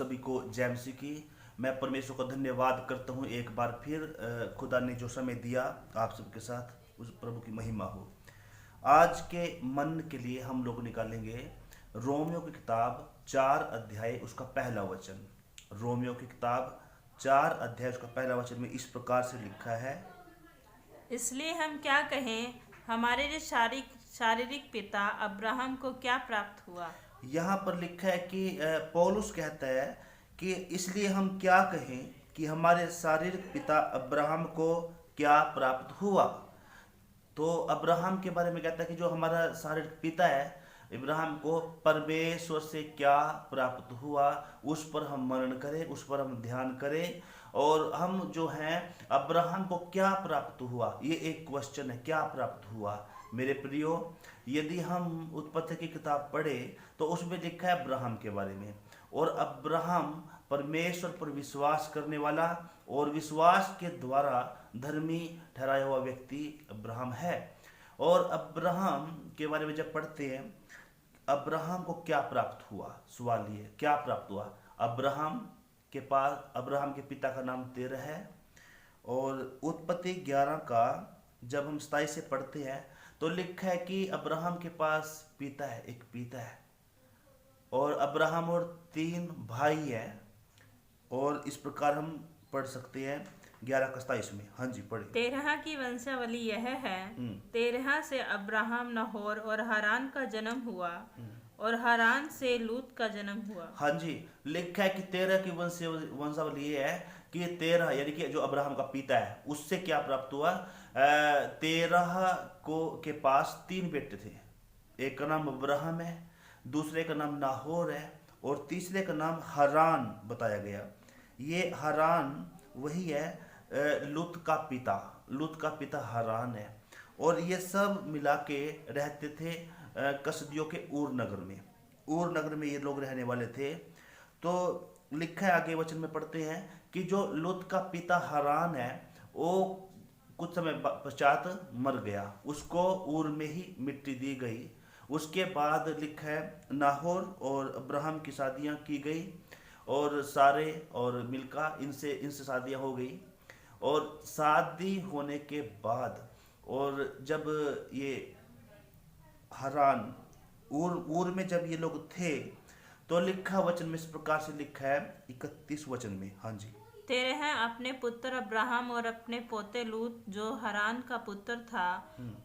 सभी को जय मसीह की। मैं परमेश्वर को धन्यवाद करता हूँ एक बार फिर खुदा ने जो समय दिया आप सबके साथ उस प्रभु की महिमा हो। आज के मन के लिए हम लोग निकालेंगे रोमियो की किताब 4 अध्याय उसका पहला वचन। रोमियो की किताब 4 अध्याय उसका पहला वचन में इस प्रकार से लिखा है, इसलिए हम क्या कहें, हमारे जो शारीरिक पिता अब्राहम को क्या प्राप्त हुआ। यहाँ पर लिखा है कि पौलुस कहता है कि इसलिए हम क्या कहें कि हमारे शारीरिक पिता अब्राहम को क्या प्राप्त हुआ। तो अब्राहम के बारे में कहता है कि जो हमारा शारीरिक पिता है इब्राहिम को परमेश्वर से क्या प्राप्त हुआ, उस पर हम मनन करें, उस पर हम ध्यान करें। और हम जो हैं अब्राहम को क्या प्राप्त हुआ, ये एक क्वेश्चन है, क्या प्राप्त हुआ। मेरे प्रियो, यदि हम उत्पत्ति की किताब पढ़े तो उसमें लिखा है अब्राहम के बारे में, और अब्राहम परमेश्वर पर विश्वास करने वाला और विश्वास के द्वारा धर्मी ठहराया हुआ व्यक्ति अब्राहम है। और अब्राहम के बारे में जब पढ़ते हैं, अब्राहम को क्या प्राप्त हुआ, सवाल ये क्या प्राप्त हुआ। अब्राहम के पास, अब्राहम के पिता का नाम तेरह है। और उत्पत्ति 11 का जब हम 27 से पढ़ते हैं तो लिखा है कि अब्राहम के पास पिता है, एक पिता है, और अब्राहम और 3 भाई हैं। और इस प्रकार हम पढ़ सकते हैं 11 का 27 में। हाँ जी, पढ़े। तेरह की वंशावली यह है, हम्म। तेरह से अब्राहम, नहोर और हारान का जन्म हुआ, और हारान से लूत का जन्म हुआ। हाँ जी, लिखा है कि 13 की वंशावली ये है कि 13 यानी कि जो अब्राहम का पिता है उससे क्या प्राप्त हुआ। 13 को के पास 3 बेटे थे। एक का नाम अब्राहम है, दूसरे का नाम नाहोर है, और तीसरे का नाम हारान बताया गया। ये हारान वही है लूत का पिता। लूत का पिता हारान है। और ये सब मिला के रहते थे कसदियों के ऊर नगर में। ऊर नगर में ये लोग रहने वाले थे। तो लिखा है, आगे वचन में पढ़ते हैं कि जो लूत का पिता हारान है वो कुछ समय पश्चात मर गया, उसको ऊर में ही मिट्टी दी गई। उसके बाद लिखा है नाहोर और अब्राहम की शादियां की गई, और सारे और मिल्का इनसे शादियां हो गई। और शादी होने के बाद, और जब ये हरान ऊर में जब ये लोग थे तो लिखा वचन में इस प्रकार से लिखा है 31 वचन में। हाँ जी, तेरह अपने पुत्र अब्राहम और अपने पोते लूत जो हारान का पुत्र था,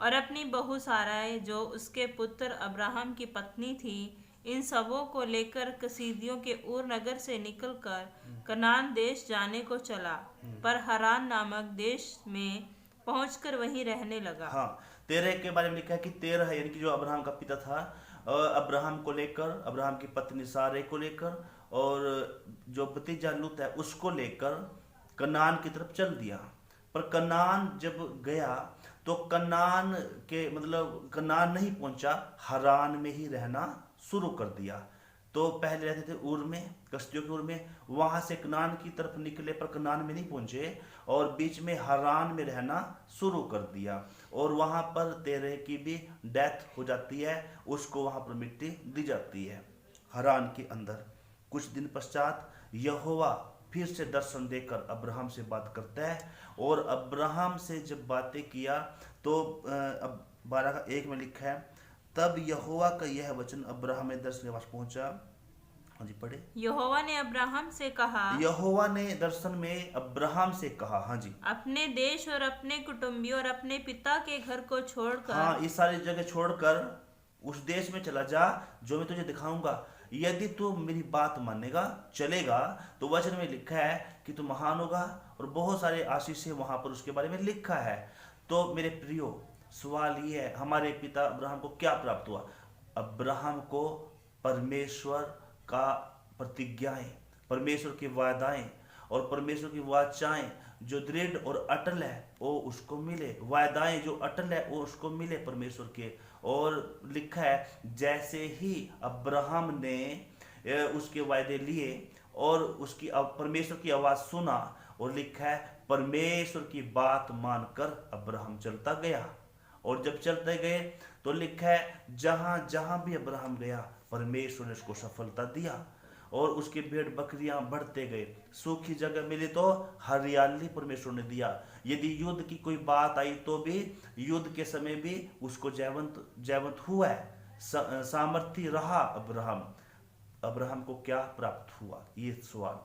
और अपनी बहू साराय जो उसके पुत्र अब्राहम की पत्नी थी, इन सबों को लेकर कसीदियों के ऊर नगर से निकलकर कनान देश जाने को चला, पर हारान नामक देश में पहुंचकर वहीं रहने लगा। हाँ, 13 के बारे में लिखा है कि 13 यानी कि जो अब्राहम का पिता था, अब्राहम को लेकर, अब्राहम की पत्नी सारे को लेकर, और जो भतीजा लूत है उसको लेकर कनान की तरफ चल दिया। पर कनान जब गया तो कनान के मतलब कनान नहीं पहुंचा, हरान में ही रहना शुरू कर दिया। तो पहले रहते थे ऊर में, कसदियों के ऊर में, वहां से कनान की तरफ निकले पर कनान में नहीं पहुंचे, और बीच में हरान में रहना शुरू कर दिया। और वहां पर 13 की भी डेथ हो जाती है, उसको वहां पर मिट्टी दी जाती है हरान के अंदर। कुछ दिन पश्चात यहोवा फिर से दर्शन देकर अब्राहम से बात करता है, और अब्राहम से जब बातें किया तो अब 12 का 1 में लिखा है, तब यहोवा का यह वचन अब्राहम में दर्शन के पास पहुंचा। हाँ जी, पढ़े। यहोवा ने अब्राहम से कहा, यहोवा ने दर्शन में अब्राहम से कहा। हाँ जी, अपने देश और अपने कुटुंबियों और अपने पिता के घर को छोड़कर, हाँ, ये सारी जगह छोड़कर उस देश में चला जा जो मैं तुझे दिखाऊंगा। यदि तू मेरी बात मानेगा, चलेगा, तो वचन में लिखा है कि तू महान होगा, और बहुत सारे आशीष वहां पर उसके बारे में लिखा है। तो मेरे प्रियो, सवाल ये है, हमारे पिता अब्राहम को क्या प्राप्त हुआ। अब्राहम को परमेश्वर का प्रतिज्ञाएं, परमेश्वर की वायदाएं और परमेश्वर की वाचाएं जो दृढ़ और अटल है वो उसको मिले। वायदाएं जो अटल है वो उसको मिले परमेश्वर के। और लिखा है जैसे ही अब्राहम ने उसके वायदे लिए और उसकी परमेश्वर की आवाज सुना, और लिखा है परमेश्वर की बात मानकर अब्राहम चलता गया। और जब चलते गए तो लिखा है जहां जहां भी अब्राहम गया परमेश्वर ने उसको सफलता दिया। और उसके भेड़ बकरियां बढ़ते गए। सूखी जगह मिली तो हरियाली परमेश्वर ने दिया। यदि युद्ध की कोई बात आई तो भी युद्ध के समय भी उसको जयवंत हुआ है, सामर्थ्य रहा। अब्राहम को क्या प्राप्त हुआ, ये सवाल।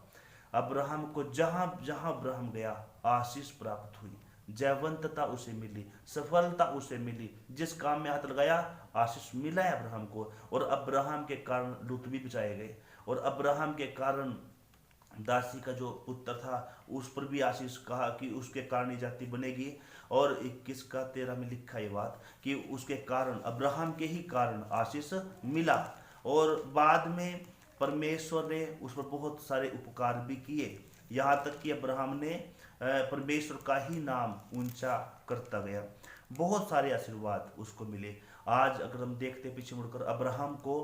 अब्राहम को जहां जहां अब्राहम गया आशीष प्राप्त हुई, जयवंतता उसे मिली, सफलता उसे मिली। जिस काम में हाथ लगाया आशीष मिला है अब्राहम को। और अब्राहम के कारण लूत भी बचाए गए, और अब्राहम के कारण दासी का जो पुत्र था उस पर भी आशीष कहा कि उसके कारण ये जाति बनेगी। और 21 का 13 में लिखा ये बात कि उसके कारण, अब्राहम के ही कारण आशीष मिला। और बाद में परमेश्वर ने उस पर बहुत सारे उपकार भी किए, यहाँ तक कि अब्राहम ने परमेश्वर का ही नाम ऊंचा करता गया। बहुत सारे आशीर्वाद उसको मिले। आज अगर हम देखते पीछे मुड़कर, अब्राहम को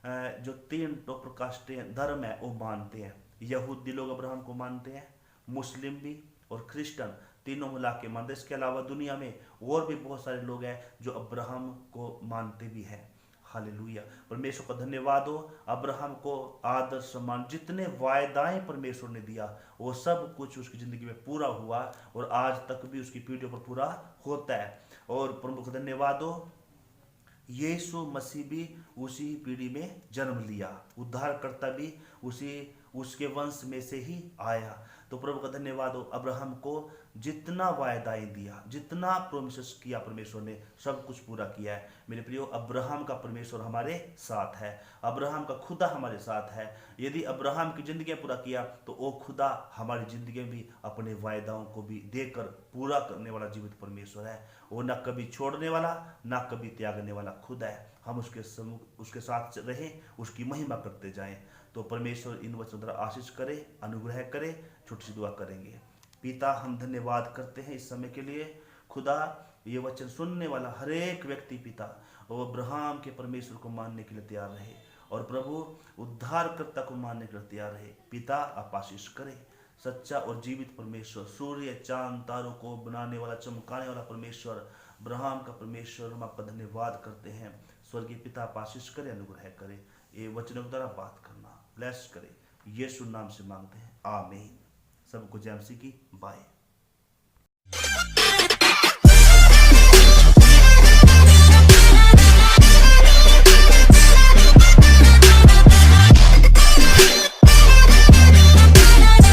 जो 3 टॉप कास्टें धर्म है वो मानते हैं। यहूदी लोग अब्राहम को मानते हैं, मुस्लिम भी और क्रिश्चियन, तीनों मिला के मानते हैं। इसके अलावा दुनिया में और भी बहुत सारे लोग हैं जो अब्राहम को मानते भी हैं। हालेलुया, परमेश्वर का धन्यवाद हो। अब्राहम को आदर सम्मान, जितने वायदाएं परमेश्वर ने दिया वो सब कुछ उसकी जिंदगी में पूरा हुआ, और आज तक भी उसकी पीढ़ियों पर पूरा होता है। और प्रभु का धन्यवाद हो, यीशु मसीह भी उसी पीढ़ी में जन्म लिया, उद्धारकर्ता भी उसके वंश में से ही आया। तो प्रभु का धन्यवाद हो, अब्राहम को जितना वायदाएं दिया, जितना प्रोमिस किया परमेश्वर ने, सब कुछ पूरा किया है। मेरे प्रियो, अब्राहम का परमेश्वर हमारे साथ है, अब्राहम का खुदा हमारे साथ है। यदि अब्राहम की जिंदगी पूरा किया तो वो खुदा हमारी जिंदगी में भी अपने वायदाओं को भी देकर पूरा करने वाला जीवित परमेश्वर है। वो ना कभी छोड़ने वाला, ना कभी त्यागने वाला खुदा है। हम उसके साथ रहें, उसकी महिमा करते जाएं। तो परमेश्वर इन वचनों द्वारा आशीष करे, अनुग्रह करे। छोटी सी दुआ करेंगे। पिता, हम धन्यवाद करते हैं इस समय के लिए। खुदा, ये वचन सुनने वाला हर एक व्यक्ति पिता वो अब्राहम के परमेश्वर को मानने के लिए तैयार रहे, और प्रभु उद्धारकर्ता को मानने के लिए तैयार रहे। पिता, आप आशीष करें। सच्चा और जीवित परमेश्वर, सूर्य चांद तारों को बनाने वाला, चमकाने वाला परमेश्वर, अब्राहम का परमेश्वर, हम आपका धन्यवाद करते हैं। स्वर्गीय पिता, आप आशीष करें, अनुग्रह करें। ये वचनों के द्वारा बात करना, ब्लेस करें। यीशु नाम से मांगते हैं, आमीन। सबको जय मसीह की। बाय।